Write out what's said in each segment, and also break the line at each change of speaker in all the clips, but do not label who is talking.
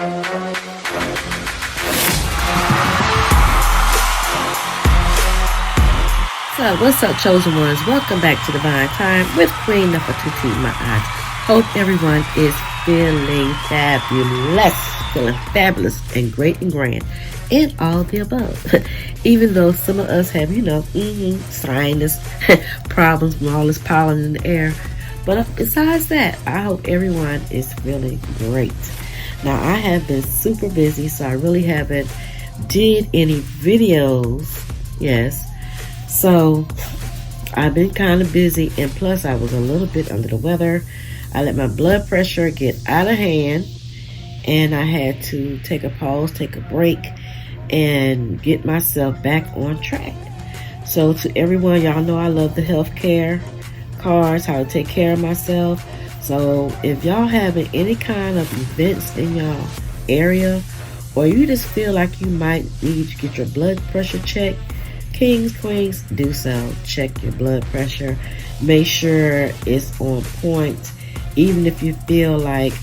So, what's up, chosen ones? Welcome back to Divine Time with Queen Nefertiti, my eyes. Hope everyone is feeling fabulous, and great and grand, and all the above. Even though some of us have, sinus problems from all this pollen in the air. But besides that, I hope everyone is feeling great. Now, I have been super busy, so I really haven't did any videos. Yes. So I've been kind of busy, and plus I was a little bit under the weather. I let my blood pressure get out of hand, and I had to take a pause, take a break, and get myself back on track. So to everyone, y'all know I love the healthcare cards, how to take care of myself. So if y'all having any kind of events in y'all area, or you just feel like you might need to get your blood pressure checked, kings, queens, do so. Check your blood pressure. Make sure it's on point. Even if you feel like,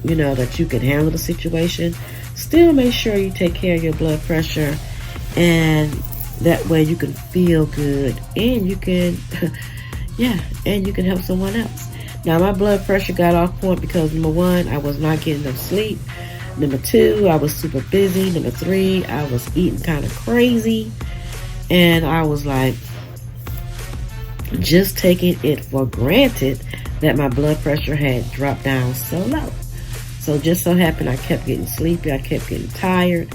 that you can handle the situation, still make sure you take care of your blood pressure. And that way you can feel good. And you can, and you can help someone else. Now, my blood pressure got off point because, number one, I was not getting enough sleep. Number two, I was super busy. Number three, I was eating kind of crazy. And I was like, just taking it for granted that my blood pressure had dropped down so low. So just so happened I kept getting sleepy, I kept getting tired,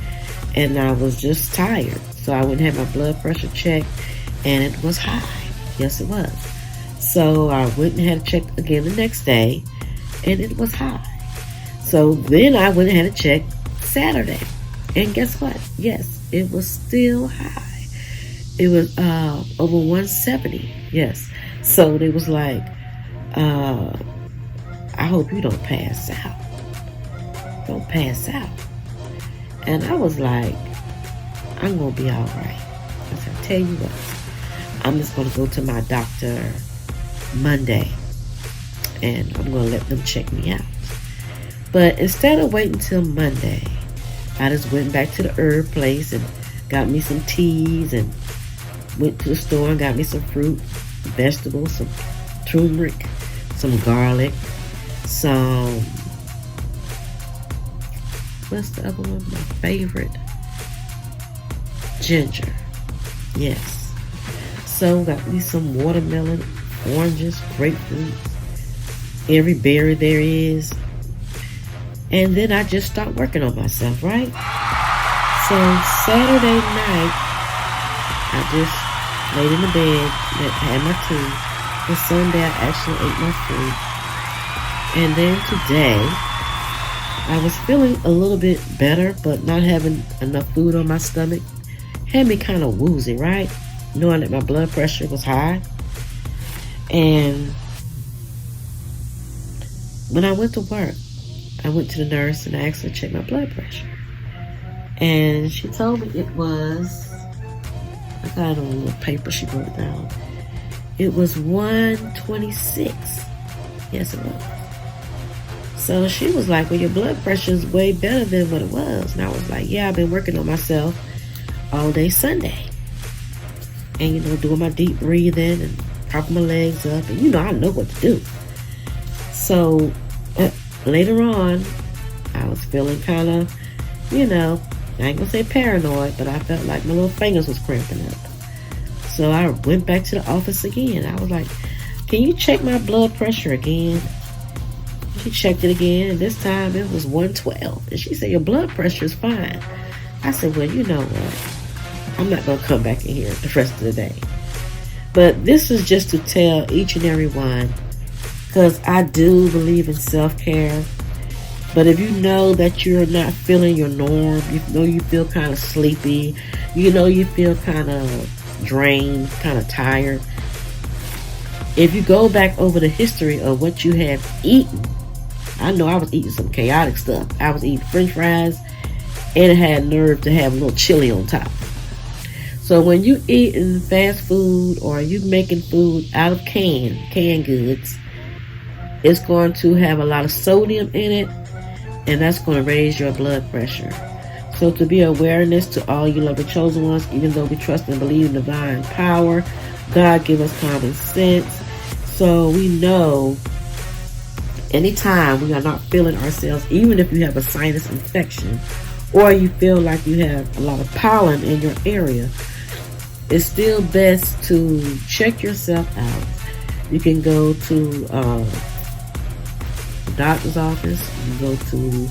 and I was just tired. So I wouldn't have my blood pressure checked, and it was high. Yes, it was. So I went and had it checked again the next day, and it was high. So then I went and had it checked Saturday. And guess what? Yes, it was still high. It was over 170. Yes. So they was like, I hope you don't pass out. Don't pass out. And I was like, I'm going to be all right. I said, tell you what, I'm just going to go to my doctor Monday, and I'm going to let them check me out. But instead of waiting till Monday, I just went back to the herb place and got me some teas and went to the store and got me some fruit, vegetables, some turmeric, some garlic, some, what's the other one? My favorite, ginger. Yes. So got me some watermelon, oranges, grapefruit, every berry there is. And then I just start working on myself, right? So Saturday night, I just laid in the bed, had my tea. And Sunday, I actually ate my food. And then today, I was feeling a little bit better, but not having enough food on my stomach had me kind of woozy, right? Knowing that my blood pressure was high. And when I went to work, I went to the nurse and I asked her to check my blood pressure. And she told me it was, I got it on a little paper she wrote it down. It was 126. Yes, it was. So she was like, well, your blood pressure is way better than what it was. And I was like, yeah, I've been working on myself all day Sunday. And, doing my deep breathing and propping my legs up. And, I know what to do. So later on, I was feeling kind of, I ain't going to say paranoid, but I felt like my little fingers was cramping up. So I went back to the office again. I was like, can you check my blood pressure again? She checked it again, and this time it was 112. And she said, your blood pressure is fine. I said, well, you know what? I'm not going to come back in here the rest of the day. But this is just to tell each and every one, because I do believe in self-care. But if you know that you're not feeling your norm, you feel kind of sleepy, you feel kind of drained, kind of tired. If you go back over the history of what you have eaten, I know I was eating some chaotic stuff. I was eating french fries, and it had nerve to have a little chili on top. So when you eating fast food or you making food out of canned goods, it's going to have a lot of sodium in it. and that's going to raise your blood pressure. So to be awareness to all you lovely chosen ones, even though we trust and believe in divine power, God give us common sense. So we know anytime we are not feeling ourselves, even if you have a sinus infection or you feel like you have a lot of pollen in your area, it's still best to check yourself out. You can go to the doctor's office, you can go to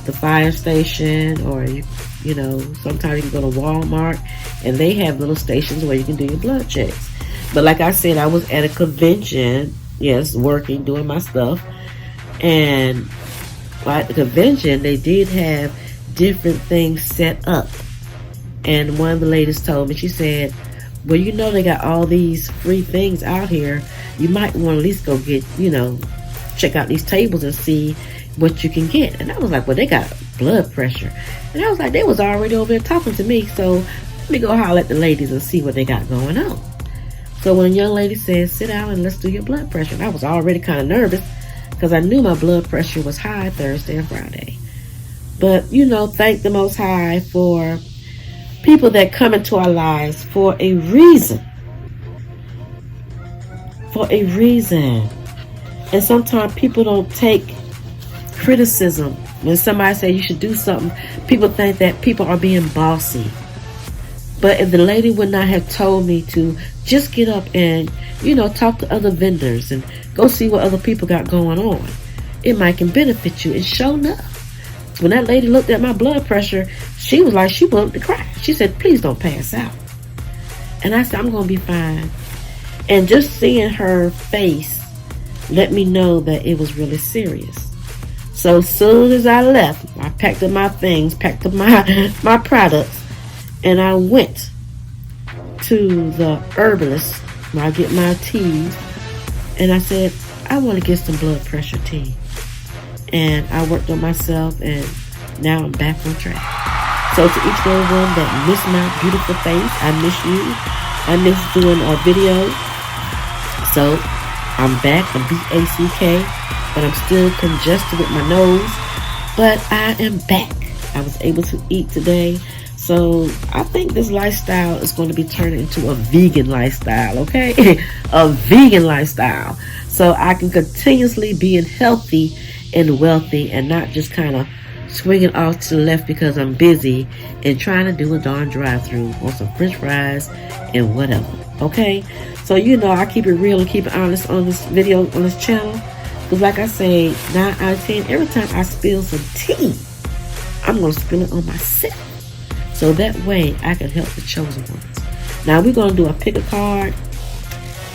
the fire station, or you know, sometimes you can go to Walmart and they have little stations where you can do your blood checks. But like I said, I was at a convention, yes, working, doing my stuff, and at the convention they did have different things set up. And one of the ladies told me, she said, well, you know, they got all these free things out here. You might want to at least go get, you know, check out these tables and see what you can get. And I was like, well, they got blood pressure. And I was like, they was already over there talking to me. So let me go holler at the ladies and see what they got going on. So when a young lady said, sit down and let's do your blood pressure, and I was already kind of nervous because I knew my blood pressure was high Thursday and Friday. But, you know, thank the Most High for people that come into our lives for a reason. For a reason. And sometimes people don't take criticism. When somebody says you should do something, people think that people are being bossy. But if the lady would not have told me to just get up and, you know, talk to other vendors and go see what other people got going on, it might can benefit you. And sure enough, when that lady looked at my blood pressure, she was like, she wanted to cry. She said, please don't pass out. And I said, I'm going to be fine. And just seeing her face let me know that it was really serious. So as soon as I left, I packed up my things, packed up my products, and I went to the herbalist where I get my teas. And I said, I want to get some blood pressure tea. And I worked on myself, and now I'm back on track. So to each and every one that missed my beautiful face, I miss you. I miss doing our videos. So I'm back. I'm BACK, but I'm still congested with my nose. But I am back. I was able to eat today. So I think this lifestyle is going to be turned into a vegan lifestyle, okay? A vegan lifestyle. So I can continuously be healthy and wealthy and not just kind of swinging off to the left because I'm busy and trying to do a darn drive-through on some french fries and whatever, okay? So, you know, I keep it real and keep it honest on this video, on this channel. Because like I say, 9 out of 10, every time I spill some tea, I'm going to spill it on myself. So that way I can help the chosen ones. Now we're going to do a pick a card.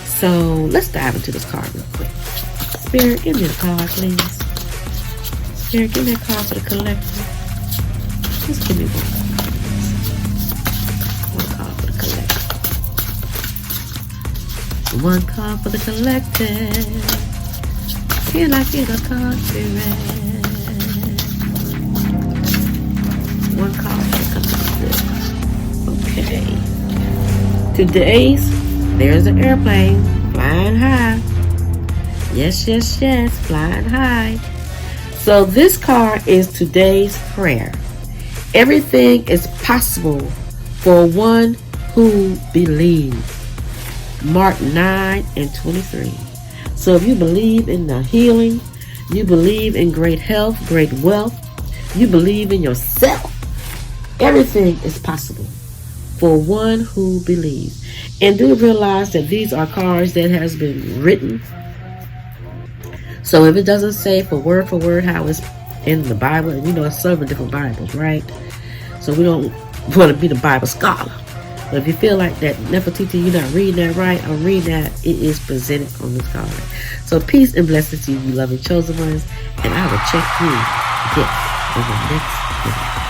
So let's dive into this card real quick. Spirit, give me a card, please. Spirit, give me a card for the collector. Just give me one card. One card for the collector. One card for the collector. Can I get a card, Spirit? One card for the collector. Okay. Today's, there's an airplane flying high. Yes, yes, yes, flying high. So this card is today's prayer. Everything is possible for one who believes. Mark 9:23. So if you believe in the healing, you believe in great health, great wealth, you believe in yourself, everything is possible for one who believes. And do realize that these are cards that has been written. So if it doesn't say for word how it's in the Bible, and you know it's several different Bibles, right? So we don't want to be the Bible scholar. But if you feel like that, Nefertiti, you're not reading that right, I'm reading that, it is presented on this card. So peace and blessings to you, loving chosen ones, and I will check you again in the next video.